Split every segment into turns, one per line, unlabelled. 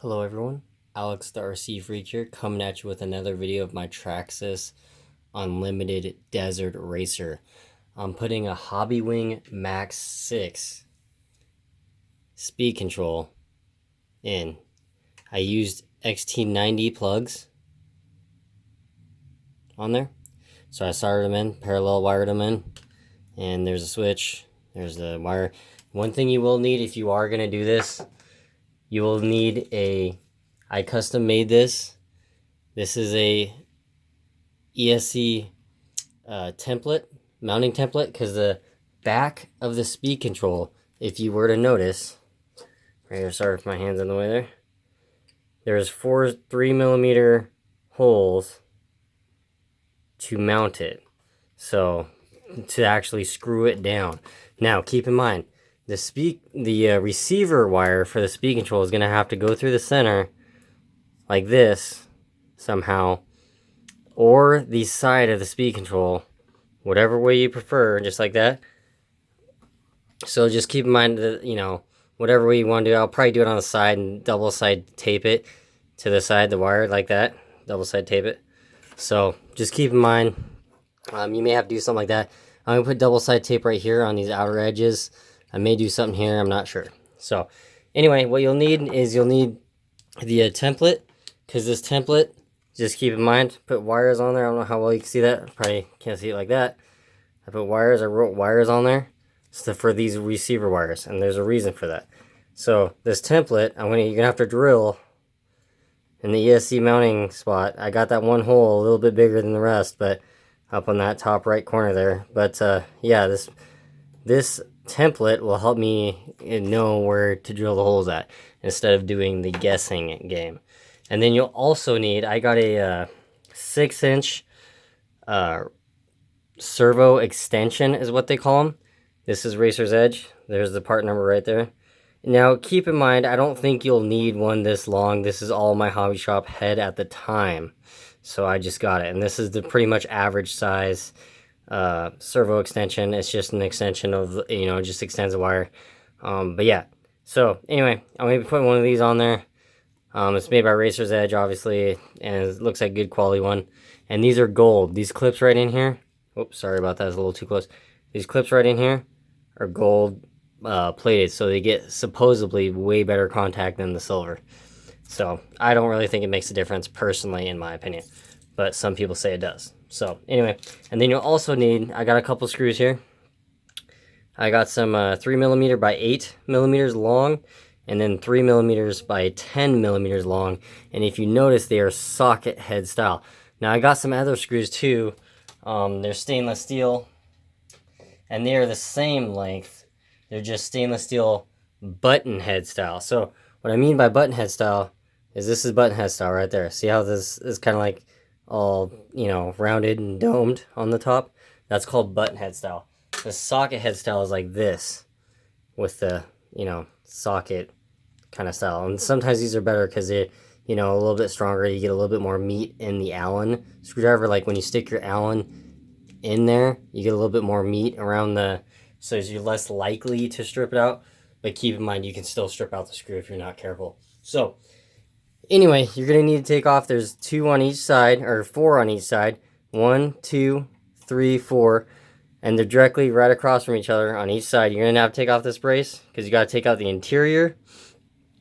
Hello everyone, Alex the RC Freak here, coming at you with another video of my Traxxas Unlimited Desert Racer. I'm putting a hobbywing max 6 speed control in. I used XT90 plugs on there. So I soldered them in, parallel wired them in, and there's a switch, there's the wire. One thing you will need if you are going to do this, you will need I custom made this. This is a ESC mounting template, because the back of the speed control, if you were to notice, right here, sorry if my hand's in the way there, there's 4 3mm holes to mount it, so to actually screw it down. Now keep in mind, the receiver wire for the speed control is going to have to go through the center like this somehow, or the side of the speed control, whatever way you prefer, just like that. So just keep in mind that, you know, whatever way you want to do, I'll probably do it on the side and double side tape it to the side, the wire, like that, double side tape it. So just keep in mind, you may have to do something like that. I'm gonna put double side tape right here on these outer edges. I may do something here, I'm not sure. So anyway, what you'll need is the template, because this template, just keep in mind, put wires on there. I don't know how well you can see that. Probably can't see it like that. I wrote wires on there for these receiver wires, and there's a reason for that. So this template, you're gonna have to drill in the ESC mounting spot. I got that one hole a little bit bigger than the rest, but up on that top right corner there. But yeah, this template will help me know where to drill the holes at, instead of doing the guessing game. And then you'll also need, I got a 6-inch servo extension is what they call them. This is Racer's Edge. There's the part number right there. Now keep in mind, I don't think you'll need one this long. This is all my hobby shop had at the time, so I just got it. And this is the pretty much average size servo extension. It's just an extension of, you know, just extends the wire. But yeah, so anyway, I'm gonna be putting one of these on there. It's made by Racer's Edge, obviously, and it looks like a good quality one. And these are gold. These clips right in here, oops, sorry about that, it's a little too close. These clips right in here are gold plated, so they get supposedly way better contact than the silver. So I don't really think it makes a difference personally, in my opinion, but some people say it does. So anyway, and then you'll also need, I got a couple screws here. I got some 3mm by 8mm long, and then 3mm by 10mm long. And if you notice, they are socket head style. Now I got some other screws too. They're stainless steel, and they are the same length. They're just stainless steel button head style. So what I mean by button head style is, this is button head style right there. See how this is kind of like all, you know, rounded and domed on the top? That's called button head style. The socket head style is like this, with the, you know, socket kind of style. And sometimes these are better because they're, you know, a little bit stronger. You get a little bit more meat in the Allen screwdriver. Like when you stick your Allen in there, you get a little bit more meat around the, so you're less likely to strip it out. But keep in mind, you can still strip out the screw if you're not careful. So anyway, you're gonna need to take off, there's 2 on each side, or 4 on each side. 1, 2, 3, 4, and they're directly right across from each other on each side. You're gonna have to take off this brace, because you gotta take out the interior.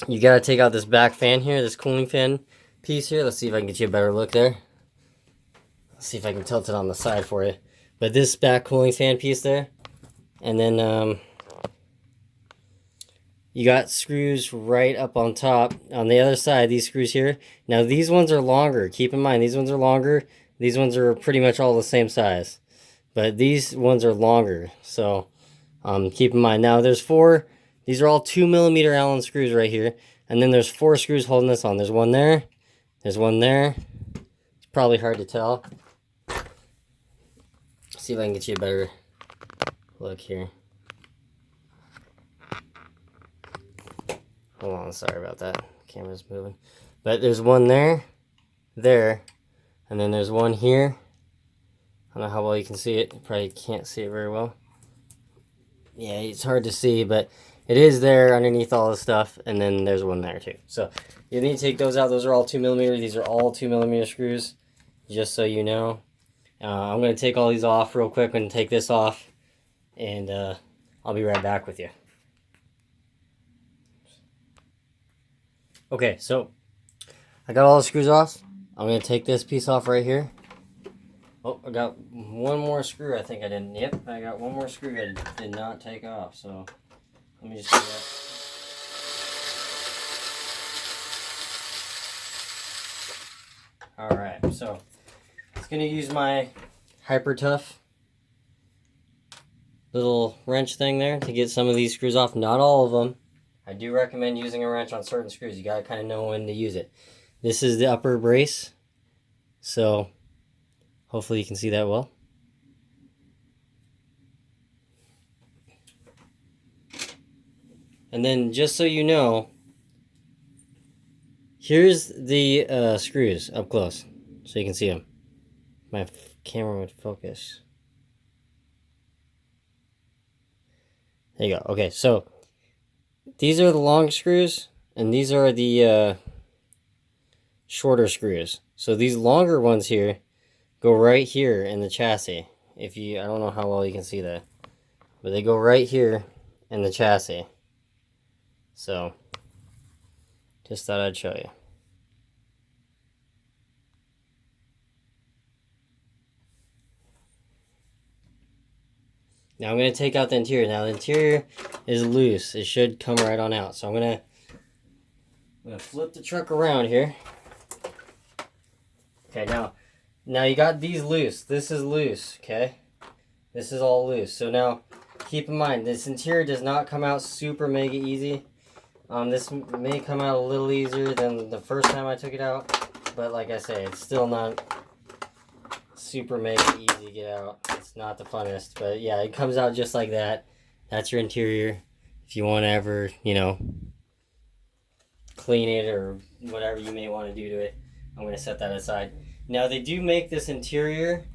You gotta take out this back fan here, this cooling fan piece here. Let's see if I can get you a better look there. Let's see if I can tilt it on the side for you. But this back cooling fan piece there, and then you got screws right up on top. On the other side, these screws here. Now these ones are longer. Keep in mind, these ones are longer. These ones are pretty much all the same size, but these ones are longer. So keep in mind. Now there's 4. These are all 2mm Allen screws right here. And then there's 4 screws holding this on. There's one there. There's one there. It's probably hard to tell. See if I can get you a better look here. Hold on, sorry about that. Camera's moving. But there's one there, and then there's one here. I don't know how well you can see it. You probably can't see it very well. Yeah, it's hard to see, but it is there underneath all the stuff, and then there's one there too. So you need to take those out. Those are all 2mm. These are all 2mm screws, just so you know. I'm going to take all these off real quick and take this off, and I'll be right back with you. Okay, so I got all the screws off. I'm going to take this piece off right here. Oh, I got one more screw I think I didn't. Yep, I got one more screw I did not take off. So let me just do that. Alright, so it's going to use my Hyper Tough little wrench thing there to get some of these screws off. Not all of them. I do recommend using a wrench on certain screws. You got to kind of know when to use it. This is the upper brace. So hopefully you can see that well. And then just so you know, here's the screws up close so you can see them. My camera would focus. There you go. Okay, so these are the long screws, and these are the shorter screws. So these longer ones here go right here in the chassis. I don't know how well you can see that, but they go right here in the chassis. So just thought I'd show you. Now I'm going to take out the interior. Now the interior is loose. It should come right on out. So I'm going to flip the truck around here. Okay, now you got these loose. This is loose, okay? This is all loose. So now keep in mind, this interior does not come out super mega easy. This may come out a little easier than the first time I took it out. But like I say, it's still not super mega easy to get out. It's not the funnest, but yeah, it comes out just like that. That's your interior. If you want to ever, clean it or whatever you may want to do to it, I'm going to set that aside. Now they do make this interior.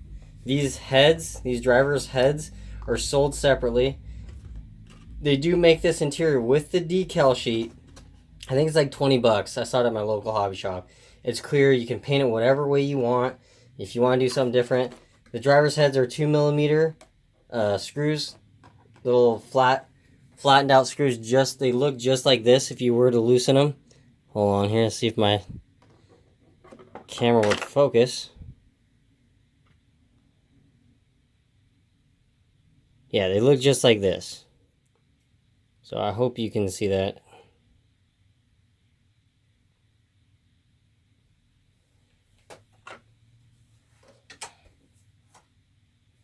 These heads, these driver's heads, are sold separately. They do make this interior with the decal sheet. I think it's like 20 bucks. I saw it at my local hobby shop. It's clear. You can paint it whatever way you want. If you want to do something different. The driver's heads are 2mm screws. Little flattened out screws. They look just like this if you were to loosen them. Hold on here. See if my camera would focus. Yeah, they look just like this. So I hope you can see that.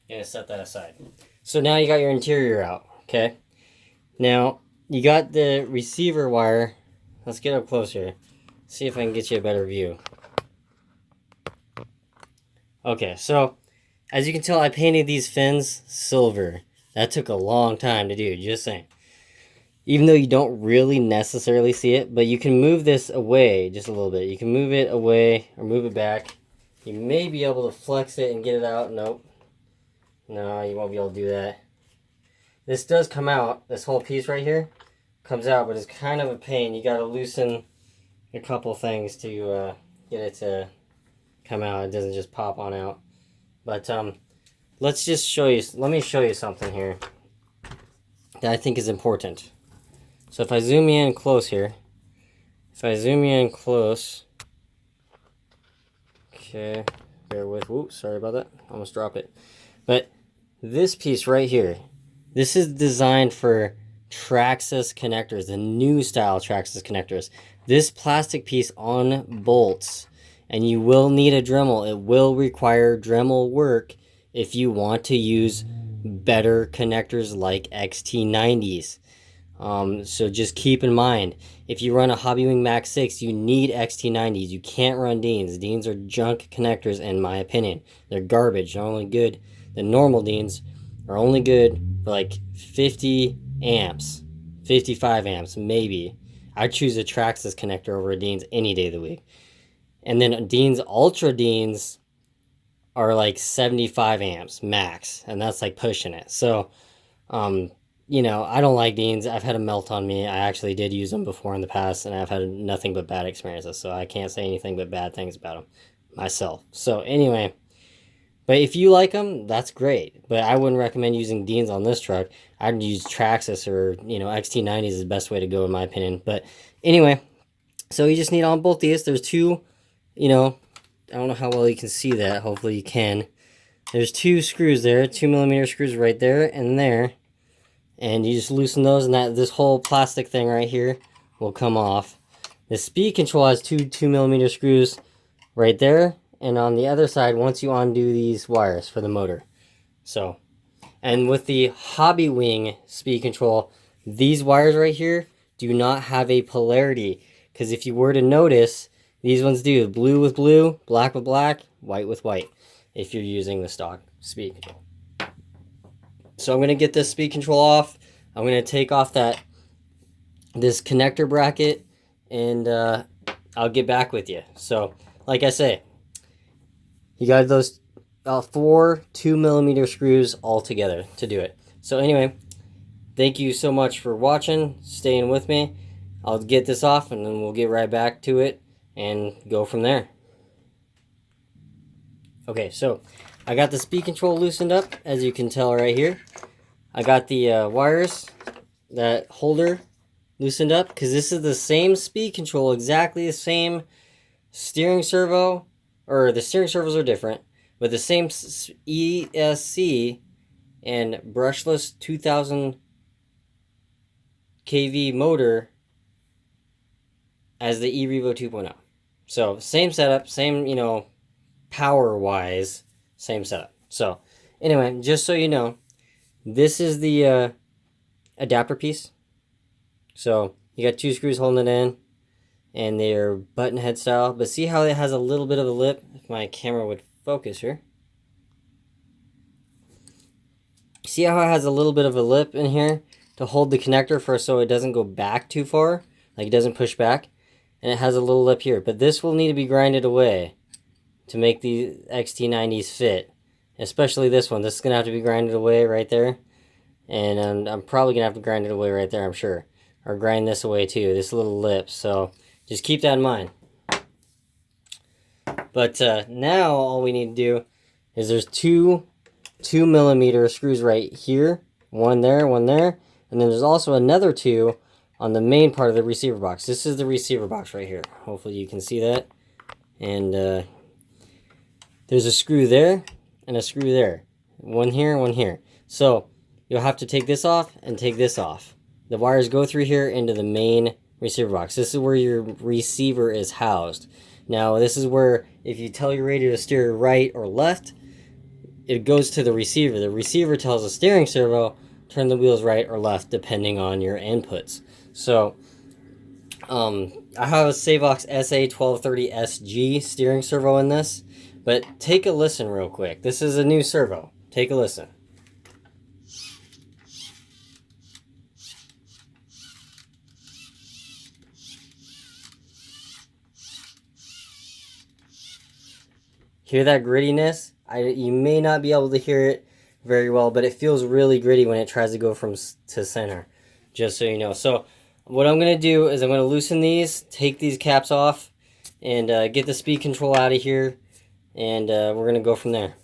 Gonna set that aside. So now you got your interior out, okay? Now you got the receiver wire. Let's get up closer. See if I can get you a better view. Okay, so as you can tell, I painted these fins silver. That took a long time to do, just saying. Even though you don't really necessarily see it, but you can move this away just a little bit. You can move it away or move it back. You may be able to flex it and get it out. Nope. No, you won't be able to do that. This does come out. This whole piece right here comes out, but it's kind of a pain. You got to loosen a couple things to get it to come out. It doesn't just pop on out. But let's just show you. Let me show you something here that I think is important. So if I zoom you in close here, okay, bear with. Whoops, sorry about that. Almost dropped it. But this piece right here, this is designed for Traxxas connectors, the new style Traxxas connectors. This plastic piece on bolts, and you will need a Dremel. It will require Dremel work if you want to use better connectors like XT90s. So just keep in mind, if you run a hobbywing max6, you need XT90s. You can't run Deans. Deans are junk connectors in my opinion. They're garbage. They're only good. The normal Deans are only good for like 50 amps, 55 amps, maybe. I'd choose a Traxxas connector over a Deans any day of the week. And then Deans, Ultra Deans are like 75 amps max, and that's like pushing it. So you know, I don't like Deans. I've had them melt on me. I actually did use them before in the past, and I've had nothing but bad experiences, so I can't say anything but bad things about them myself. So anyway, but if you like them, that's great. But I wouldn't recommend using Deans on this truck. I'd use Traxxas or, you know, XT90 is the best way to go in my opinion. But anyway, so you just need on both these. There's two, you know, I don't know how well you can see that. Hopefully you can. There's two screws there, 2mm screws right there and there. And you just loosen those, and this whole plastic thing right here will come off. The speed control has two 2mm screws right there, and on the other side once you undo these wires for the motor. So, and with the hobbywing speed control, these wires right here do not have a polarity, because if you were to notice, these ones do blue with blue, black with black, white with white, if you're using the stock speed control. So I'm going to get this speed control off. I'm going to take off this connector bracket, and I'll get back with you. So like I say, you got those 4 2mm screws all together to do it. So anyway, thank you so much for watching, staying with me. I'll get this off and then we'll get right back to it and go from there. Okay, so I got the speed control loosened up, as you can tell right here. I got the wires, that holder loosened up, because this is the same speed control, exactly the same steering servo, or the steering servos are different, but the same ESC and brushless 2000 kV motor as the eRevo 2.0. So same setup, same, you know, power wise, same setup. So anyway, just so you know, this is the adapter piece. So you got two screws holding it in, and they're button head style. But see how it has a little bit of a lip? If my camera would focus here. See how it has a little bit of a lip in here to hold the connector for, so it doesn't go back too far, like it doesn't push back. And it has a little lip here, but this will need to be grinded away to make the XT90s fit. Especially this one. This is going to have to be grinded away right there. And I'm probably going to have to grind it away right there, I'm sure. Or grind this away too, this little lip. So just keep that in mind. But now all we need to do is there's two 2mm screws right here. One there, one there. And then there's also another two on the main part of the receiver box. This is the receiver box right here. Hopefully you can see that. And there's a screw there and a screw there. One here, one here. So you'll have to take this off and take this off. The wires go through here into the main receiver box. This is where your receiver is housed. Now this is where, if you tell your radio to steer right or left, it goes to the receiver. The receiver tells the steering servo, turn the wheels right or left depending on your inputs. So I have a Savox SA1230SG steering servo in this, but take a listen real quick. This is a new servo. Take a listen. Hear that grittiness? You may not be able to hear it very well, but it feels really gritty when it tries to go from to center, just so you know. So what I'm going to do is I'm going to loosen these, take these caps off, and get the speed control out of here, and we're going to go from there.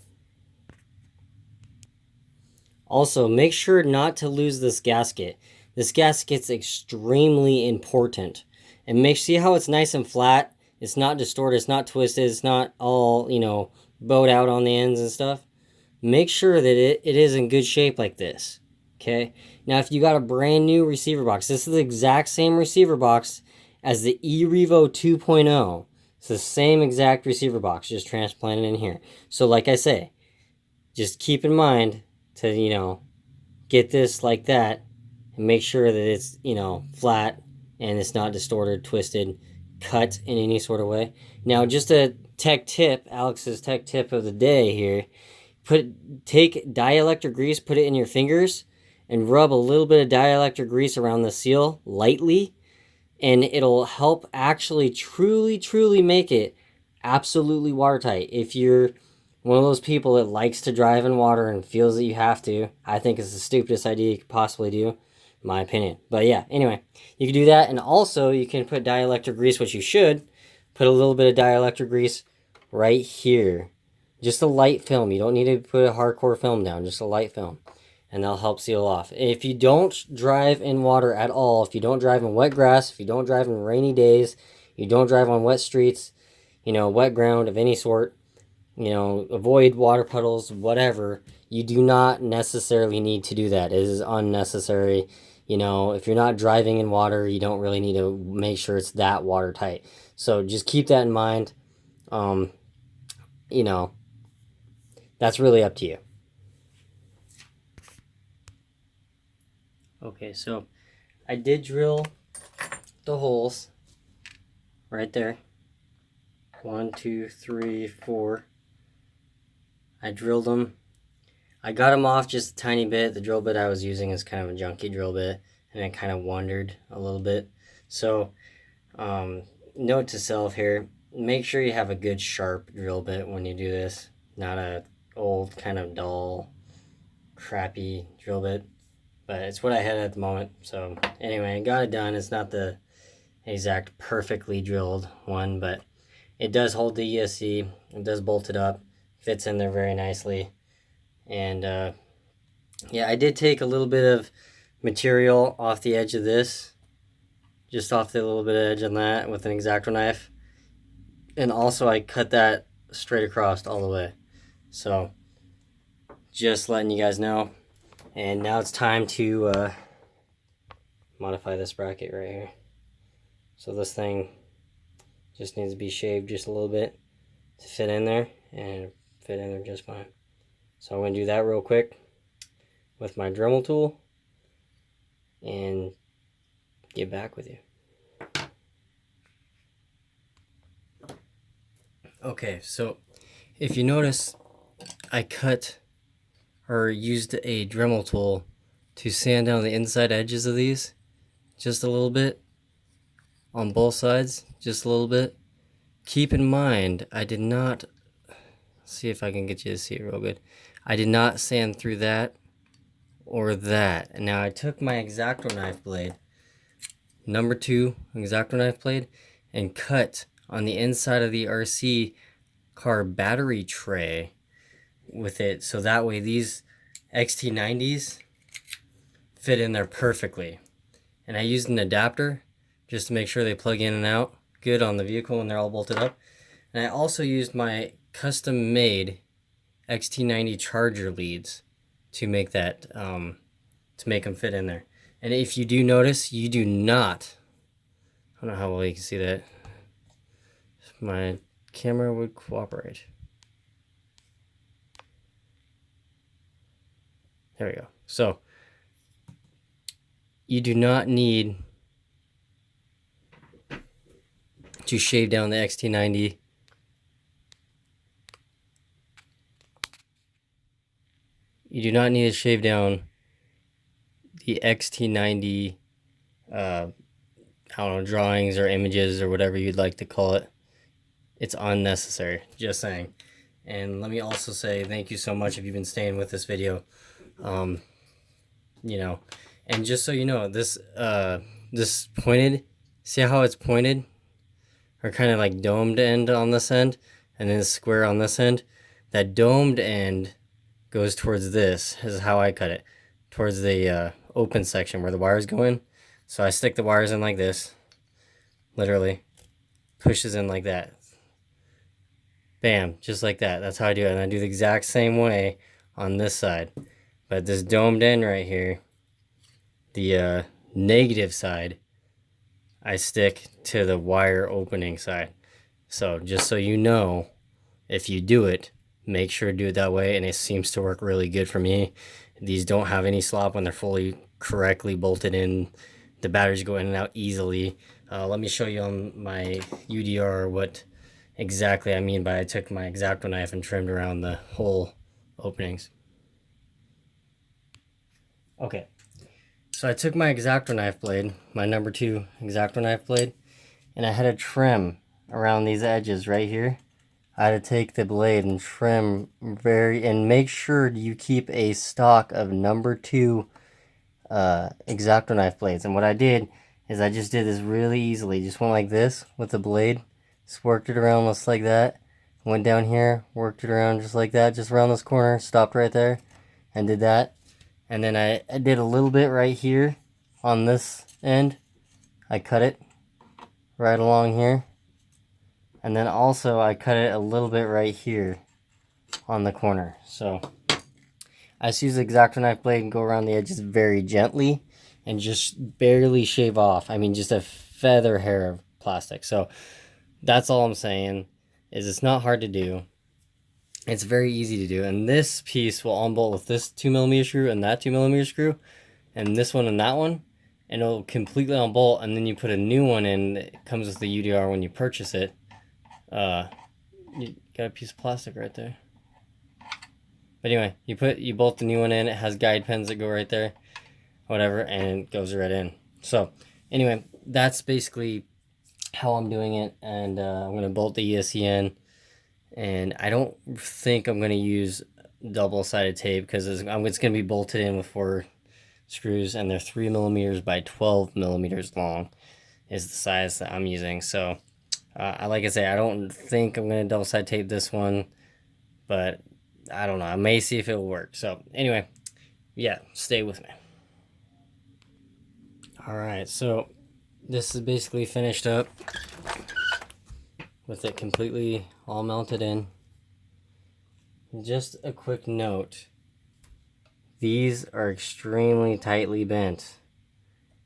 Also, make sure not to lose this gasket. This gasket's extremely important. And see how it's nice and flat? It's not distorted, it's not twisted, it's not all, you know, bowed out on the ends and stuff. Make sure that it is in good shape like this. Okay? Now, if you got a brand new receiver box, this is the exact same receiver box as the eRevo 2.0. It's the same exact receiver box, just transplanted in here. So like I say, just keep in mind to, you know, get this like that and make sure that it's, you know, flat and it's not distorted, twisted, cut in any sort of way. Now, just a tech tip, Alex's tech tip of the day here. Take dielectric grease, put it in your fingers, and rub a little bit of dielectric grease around the seal lightly, and it'll help actually truly make it absolutely watertight. If you're one of those people that likes to drive in water and feels that you have to, I think it's the stupidest idea you could possibly do, in my opinion. But yeah, anyway, you can do that, and also you can put dielectric grease, which you should. Put a little bit of dielectric grease right here. Just a light film. You don't need to put a hardcore film down, just a light film. And that'll help seal off. If you don't drive in water at all, if you don't drive in wet grass, if you don't drive in rainy days, you don't drive on wet streets, you know, wet ground of any sort, you know, avoid water puddles, whatever, you do not necessarily need to do that. It is unnecessary. You know, if you're not driving in water, you don't really need to make sure it's that watertight. So just keep that in mind. You know, that's really up to you. Okay, so I did drill the holes right there. 1, 2, 3, 4. I drilled them. I got them off just a tiny bit. The drill bit I was using is kind of a junky drill bit, and it kind of wandered a little bit. So, note to self here, make sure you have a good sharp drill bit when you do this. Not a old kind of dull, crappy drill bit. But it's what I had at the moment. So anyway, I got it done. It's not the exact perfectly drilled one, but it does hold the ESC. It does bolt it up. Fits in there very nicely. And yeah, I did take a little bit of material off the edge of this. Just off the little bit of edge on that with an X-Acto knife. And also I cut that straight across all the way. So just letting you guys know. And now it's time to modify this bracket right here. So this thing just needs to be shaved just a little bit to fit in there, and fit in there just fine. So I'm going to do that real quick with my Dremel tool and get back with you. Okay, so if you notice, I cut or used a Dremel tool to sand down the inside edges of these just a little bit on both sides, just a little bit. Keep in mind, I did not, see if I can get you to see it real good. I did not sand through that or that. And now I took my X-Acto knife blade, number 2 X-Acto knife blade, and cut on the inside of the RC car battery tray with it, so that way these XT90s fit in there perfectly. And I used an adapter just to make sure they plug in and out good on the vehicle when they're all bolted up. And I also used my custom made XT90 charger leads to make that to make them fit in there. And if you do notice, you do not, I don't know how well you can see that, if my camera would cooperate. There we go. So you do not need to shave down the XT90. You do not need to shave down the XT90 I don't know, drawings or images or whatever you'd like to call it. It's unnecessary, just saying. And let me also say thank you so much if you've been staying with this video. You know, and just so you know, this this pointed, see how it's pointed, or kind of like domed end on this end, and then square on this end? That domed end goes towards this, is how I cut it, towards the open section where the wires go in. So I stick the wires in like this, literally pushes in like that, bam, just like that. That's how I do it. And I do the exact same way on this side. But this domed end right here, the negative side, I stick to the wire opening side. So just so you know, if you do it, make sure to do it that way, and it seems to work really good for me. These don't have any slop when they're fully correctly bolted in. The batteries go in and out easily. Let me show you on my UDR what exactly I mean by I took my X-Acto knife and trimmed around the hole openings. Okay, so I took my X-Acto knife blade, my number 2 X-Acto knife blade, and I had a trim around these edges right here. I had to take the blade and trim and make sure you keep a stock of number 2 X-Acto knife blades. And what I did is I just did this really easily. Just went like this with the blade, just worked it around just like that. Went down here, worked it around just like that, just around this corner, stopped right there, and did that. And then I did a little bit right here on this end. I cut it right along here. And then also I cut it a little bit right here on the corner. So I just use the X-Acto knife blade and go around the edges very gently and just barely shave off. I mean, just a feather hair of plastic. So that's all I'm saying, is it's not hard to do. It's very easy to do. And this piece will unbolt with this 2mm screw and that 2mm screw, and this one and that one, and it'll completely unbolt. And then you put a new one in that comes with the UDR when you purchase it. You got a piece of plastic right there. But anyway, you bolt the new one in. It has guide pins that go right there, whatever, and it goes right in. So anyway, that's basically how I'm doing it. And I'm gonna bolt the ESC in, and I don't think I'm gonna use double-sided tape because it's gonna be bolted in with 4 screws, and they're 3mm by 12mm long is the size that I'm using. So like I say, I don't think I'm gonna double-sided tape this one, but I don't know. I may see if it'll work. So anyway, yeah, stay with me. Alright, so this is basically finished up with it completely all melted in. Just a quick note. These are extremely tightly bent.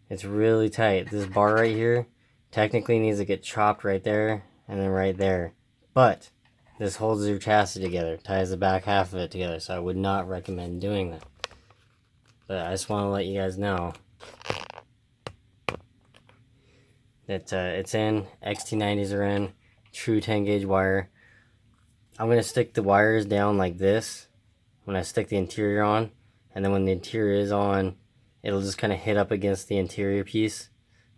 It's really tight. This bar right here technically needs to get chopped right there and then right there. But this holds your chassis together, ties the back half of it together, so I would not recommend doing that. But I just want to let you guys know that it's in, XT90s are in, true 10 gauge wire. I'm going to stick the wires down like this when I stick the interior on, and then when the interior is on, it'll just kind of hit up against the interior piece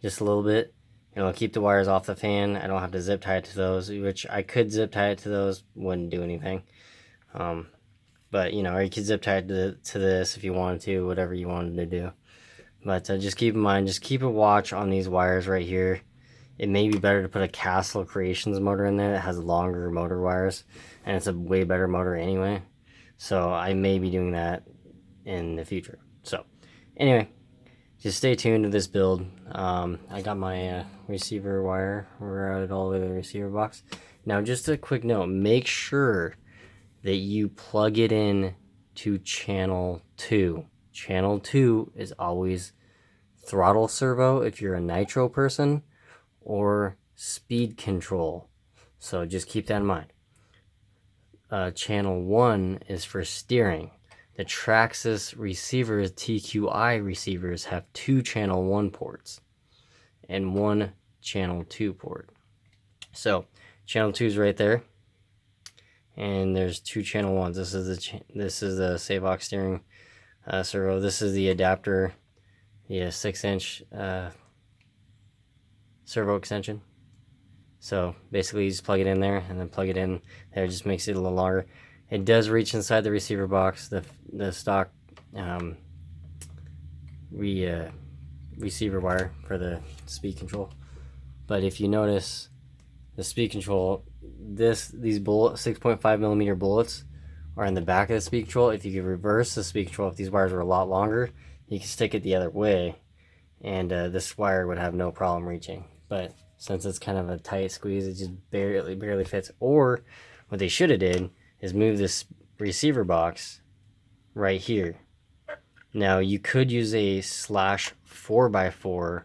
just a little bit. It'll keep the wires off the fan. I don't have to zip tie it to those, which I could zip tie it to those, wouldn't do anything. But you know, or you could zip tie it to this if you wanted to, whatever you wanted to do. But just keep in mind, just keep a watch on these wires right here. It may be better to put a Castle Creations motor in there that has longer motor wires, and it's a way better motor anyway. So I may be doing that in the future. So anyway, just stay tuned to this build. I got my receiver wire routed all the way to the receiver box. Now just a quick note, make sure that you plug it in to channel 2. Channel 2 is always throttle servo if you're a nitro person, or speed control. So just keep that in mind. Channel 1 is for steering. The Traxxas receivers, TQI receivers, have 2 channel 1 ports and 1 channel 2 port. So channel 2 is right there, and there's 2 channel 1s. This is the Savox steering servo. This is the adapter, the 6-inch servo extension. So basically you just plug it in there and then plug it in there. It just makes it a little longer. It does reach inside the receiver box, the stock receiver wire for the speed control. But if you notice the speed control, these 6.5mm bullets are in the back of the speed control. If you could reverse the speed control, if these wires were a lot longer, you can stick it the other way, and this wire would have no problem reaching. But since it's kind of a tight squeeze, it just barely fits. Or what they should have did is move this receiver box right here. Now you could use a /4x4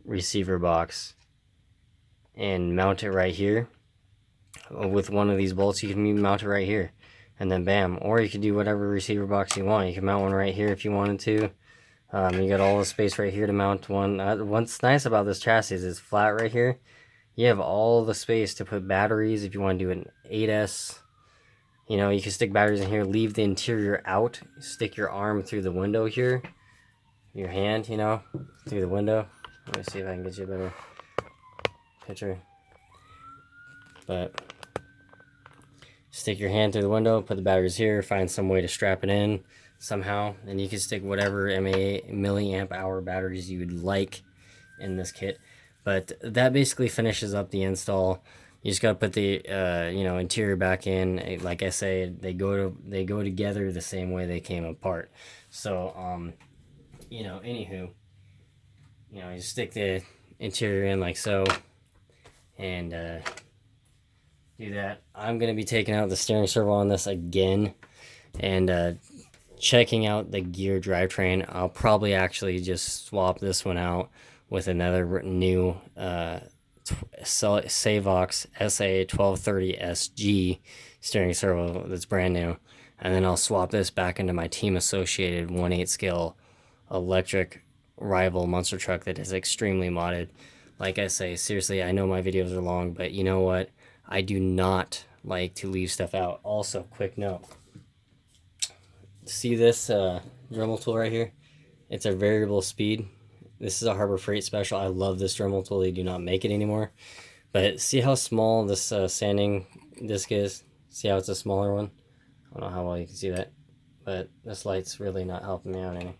receiver box and mount it right here with one of these bolts. You can mount it right here, and then bam. Or you could do whatever receiver box you want. You can mount one right here if you wanted to. You got all the space right here to mount one. What's nice about this chassis is it's flat right here. You have all the space to put batteries if you want to do an 8S. You know, you can stick batteries in here, leave the interior out, stick your arm through the window here, your hand, you know, through the window. Let me see if I can get you a better picture. But stick your hand through the window, put the batteries here, find some way to strap it in somehow, and you can stick whatever milliamp hour batteries you would like in this kit. But that basically finishes up the install. You just gotta put the interior back in. Like I say, they go together the same way they came apart. So anywho, you stick the interior in like so, and do that. I'm gonna be taking out the steering servo on this again, and checking out the gear drivetrain. I'll probably actually just swap this one out with another new Savox SA1230SG steering servo that's brand new, and then I'll swap this back into my team associated 1/8 scale electric rival monster truck that is extremely modded. Like I say, seriously, I know my videos are long, but you know what? I do not like to leave stuff out. Also, quick note. See this Dremel tool right here? It's a variable speed. This is a Harbor Freight special. I love this Dremel tool. They do not make it anymore. But see how small this sanding disc is? See how it's a smaller one? I don't know how well you can see that. But this light's really not helping me out any.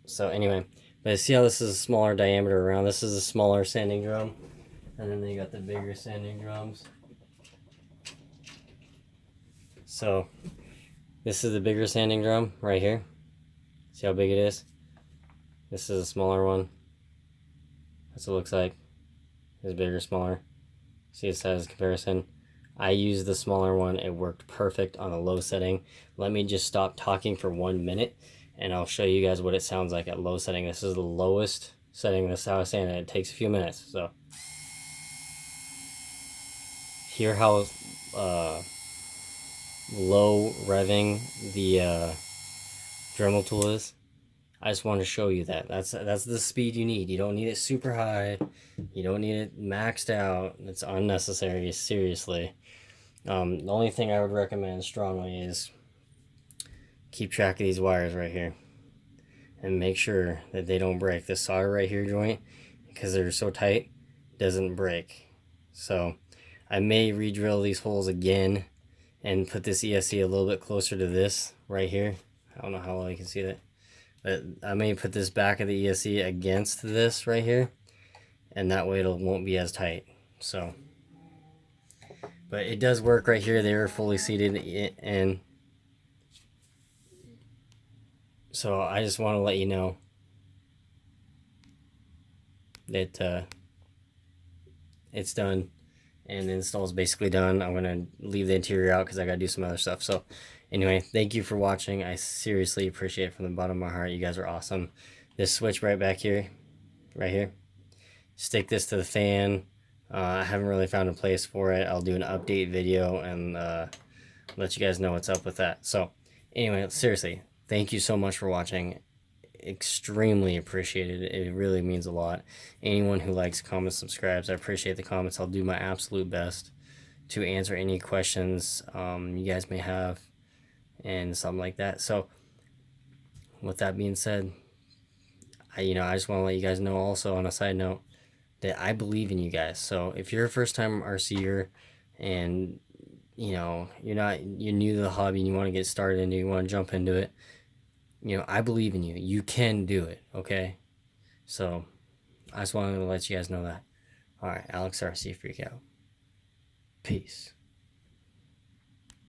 So anyway, but see how this is a smaller diameter around? This is a smaller sanding drum. And then they got the bigger sanding drums. So this is the bigger sanding drum right here. See how big it is? This is a smaller one. That's what it looks like. It's bigger, smaller. See the size comparison. I used the smaller one. It worked perfect on a low setting. Let me just stop talking for 1 minute and I'll show you guys what it sounds like at low setting. This is the lowest setting. This is how I sand it. It takes a few minutes. So hear how low revving the Dremel tool is. I just want to show you that. That's the speed you need. You don't need it super high. You don't need it maxed out. It's unnecessary, seriously. The only thing I would recommend strongly is keep track of these wires right here. And make sure that they don't break. This solder right here joint, because they're so tight, doesn't break. So I may re-drill these holes again and put this ESC a little bit closer to this right here. I don't know how well you can see that. But I may put this back of the ESC against this right here, and that way it won't be as tight. So, but it does work right here. They are fully seated in. So I just want to let you know that it's done, and the install is basically done. I'm gonna leave the interior out because I gotta do some other stuff. So anyway, thank you for watching. I seriously appreciate it from the bottom of my heart. You guys are awesome. This switch right back here, right here, stick this to the fan. I haven't really found a place for it. I'll do an update video and let you guys know what's up with that. So anyway, seriously, thank you so much for watching. Extremely appreciated. It really means a lot. Anyone who likes, comments, subscribes, I appreciate the comments. I'll do my absolute best to answer any questions you guys may have and something like that. So with that being said, I just want to let you guys know also on a side note that I believe in you guys. So if you're a first time RCer and you're new to the hobby and you want to get started and you want to jump into it, I believe in you. You can do it, okay? So I just wanted to let you guys know that. All right, Alex RC Freak out. Peace.